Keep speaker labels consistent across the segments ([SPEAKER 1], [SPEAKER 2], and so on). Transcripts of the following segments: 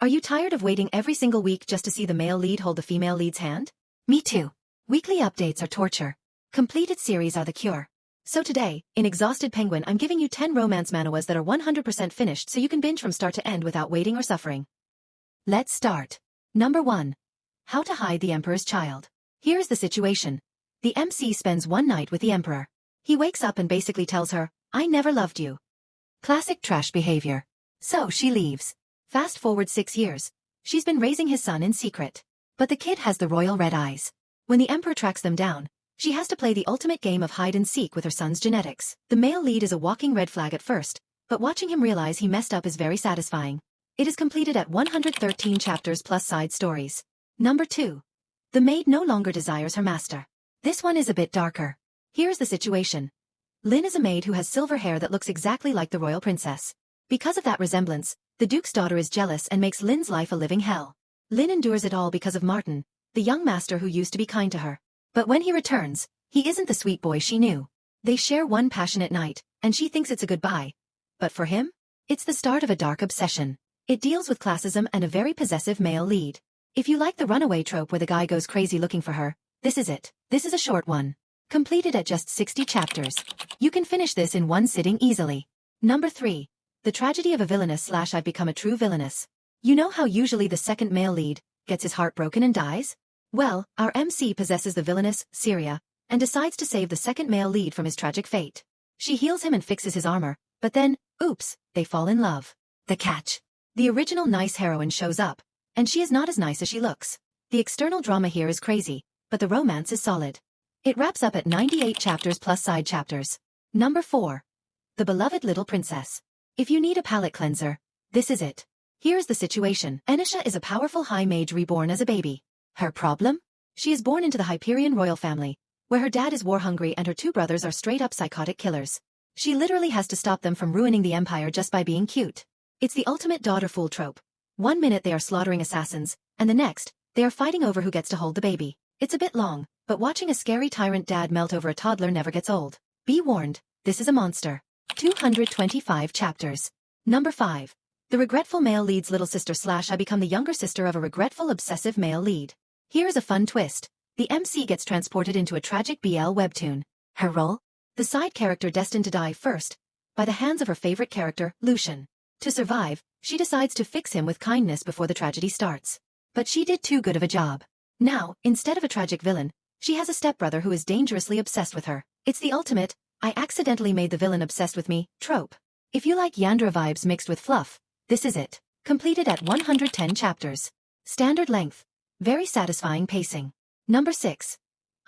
[SPEAKER 1] Are you tired of waiting every single week just to see the male lead hold the female lead's hand? Me too. Weekly updates are torture. Completed series are the cure. So today, in Exhausted Penguin, I'm giving you 10 romance manhwas that are 100% finished so you can binge from start to end without waiting or suffering. Let's start. Number 1. How to Hide the Emperor's Child. Here is the situation. The MC spends one night with the Emperor. He wakes up and basically tells her, "I never loved you." Classic trash behavior. So she leaves. Fast forward 6 years. She's been raising his son in secret. But the kid has the royal red eyes. When the Emperor tracks them down, she has to play the ultimate game of hide and seek with her son's genetics. The male lead is a walking red flag at first, but watching him realize he messed up is very satisfying. It is completed at 113 chapters plus side stories. Number 2. The maid no longer desires her master. This one is a bit darker. Here's the situation. Lynn is a maid who has silver hair that looks exactly like the royal princess. Because of that resemblance, the duke's daughter is jealous and makes Lynn's life a living hell. Lynn endures it all because of Martin, the young master who used to be kind to her. But when he returns, he isn't the sweet boy she knew. They share one passionate night, and she thinks it's a goodbye. But for him, it's the start of a dark obsession. It deals with classism and a very possessive male lead. If you like the runaway trope where the guy goes crazy looking for her, this is it. This is a short one. Completed at just 60 chapters. You can finish this in one sitting easily. Number 3. The Tragedy of a Villainess / I've Become a True Villainess. You know how usually the second male lead gets his heart broken and dies? Well, our MC possesses the villainess, Syria, and decides to save the second male lead from his tragic fate. She heals him and fixes his armor, but then, oops, they fall in love. The catch. The original nice heroine shows up, and she is not as nice as she looks. The external drama here is crazy, but the romance is solid. It wraps up at 98 chapters plus side chapters. Number 4. The Beloved Little Princess. If you need a palate cleanser, this is it. Here is the situation. Enisha is a powerful high mage reborn as a baby. Her problem? She is born into the Hyperion royal family, where her dad is war-hungry and her 2 brothers are straight-up psychotic killers. She literally has to stop them from ruining the empire just by being cute. It's the ultimate daughter fool trope. One minute they are slaughtering assassins, and the next, they are fighting over who gets to hold the baby. It's a bit long, but watching a scary tyrant dad melt over a toddler never gets old. Be warned, this is a monster. 225 chapters. Number 5. The Regretful Male Lead's Little Sister / I Become the Younger Sister of a Regretful Obsessive Male Lead. Here is a fun twist. The MC gets transported into a tragic BL webtoon. Her role? The side character destined to die first, by the hands of her favorite character, Lucian. To survive, she decides to fix him with kindness before the tragedy starts. But she did too good of a job. Now, instead of a tragic villain, she has a stepbrother who is dangerously obsessed with her. It's the ultimate, I accidentally made the villain obsessed with me, trope. If you like Yandra vibes mixed with fluff, this is it. Completed at 110 chapters. Standard length. Very satisfying pacing. Number 6.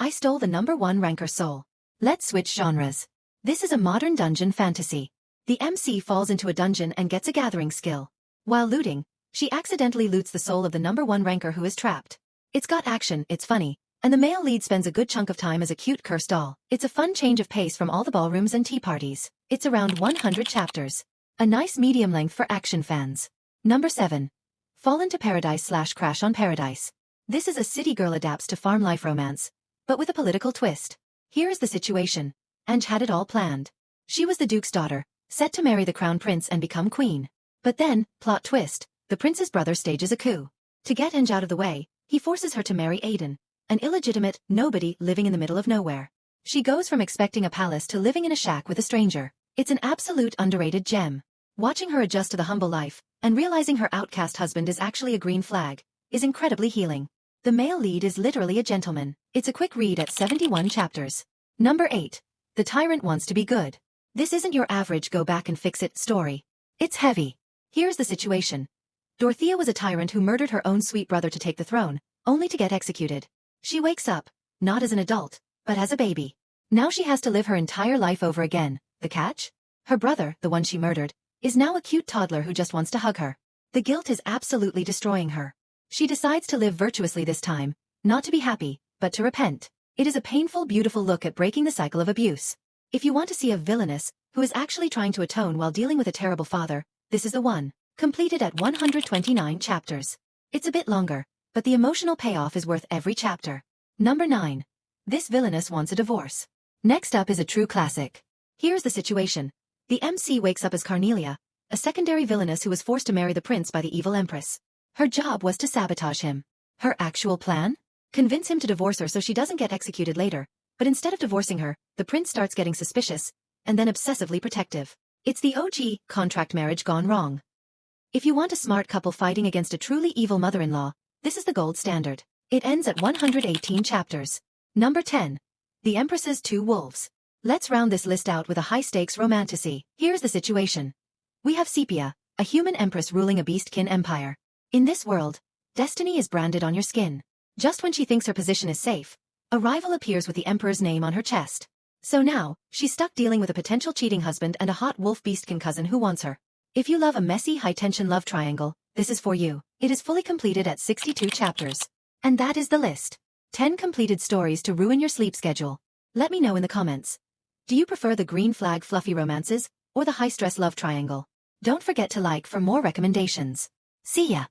[SPEAKER 1] I Stole the number 1 ranker soul. Let's switch genres. This is a modern dungeon fantasy. The MC falls into a dungeon and gets a gathering skill. While looting, she accidentally loots the soul of the number 1 ranker who is trapped. It's got action, it's funny, and the male lead spends a good chunk of time as a cute cursed doll. It's a fun change of pace from all the ballrooms and tea parties. It's around 100 chapters. A nice medium length for action fans. Number 7. Fall into Paradise / Crash on Paradise. This is a city girl adapts to farm life romance, but with a political twist. Here is the situation. Ange had it all planned. She was the duke's daughter, set to marry the crown prince and become queen. But then, plot twist, the prince's brother stages a coup. To get Ange out of the way, he forces her to marry Aiden, an illegitimate nobody living in the middle of nowhere. She goes from expecting a palace to living in a shack with a stranger. It's an absolute underrated gem. Watching her adjust to the humble life, and realizing her outcast husband is actually a green flag, is incredibly healing. The male lead is literally a gentleman. It's a quick read at 71 chapters. Number 8. The Tyrant Wants to Be Good. This isn't your average go back and fix it story. It's heavy. Here's the situation. Dorothea was a tyrant who murdered her own sweet brother to take the throne, only to get executed. She wakes up, not as an adult, but as a baby. Now she has to live her entire life over again. The catch? Her brother, the one she murdered, is now a cute toddler who just wants to hug her. The guilt is absolutely destroying her. She decides to live virtuously this time, not to be happy, but to repent. It is a painful, beautiful look at breaking the cycle of abuse. If you want to see a villainess who is actually trying to atone while dealing with a terrible father, this is the one. Completed at 129 chapters. It's a bit longer, but the emotional payoff is worth every chapter. Number 9. This Villainess Wants a Divorce. Next up is a true classic. Here's the situation. The MC wakes up as Carnelia, a secondary villainess who was forced to marry the prince by the evil empress. Her job was to sabotage him. Her actual plan? Convince him to divorce her so she doesn't get executed later. But instead of divorcing her, the prince starts getting suspicious, and then obsessively protective. It's the OG contract marriage gone wrong. If you want a smart couple fighting against a truly evil mother-in-law, this is the gold standard. It ends at 118 chapters. Number 10. The Empress's Two Wolves. Let's round this list out with a high-stakes romantasy. Here's the situation. We have Sepia, a human empress ruling a beastkin empire. In this world, destiny is branded on your skin. Just when she thinks her position is safe, a rival appears with the emperor's name on her chest. So now, she's stuck dealing with a potential cheating husband and a hot wolf beastkin cousin who wants her. If you love a messy, high-tension love triangle, this is for you. It is fully completed at 62 chapters. And that is the list. 10 completed stories to ruin your sleep schedule. Let me know in the comments. Do you prefer the green flag fluffy romances, or the high-stress love triangle? Don't forget to like for more recommendations. See ya!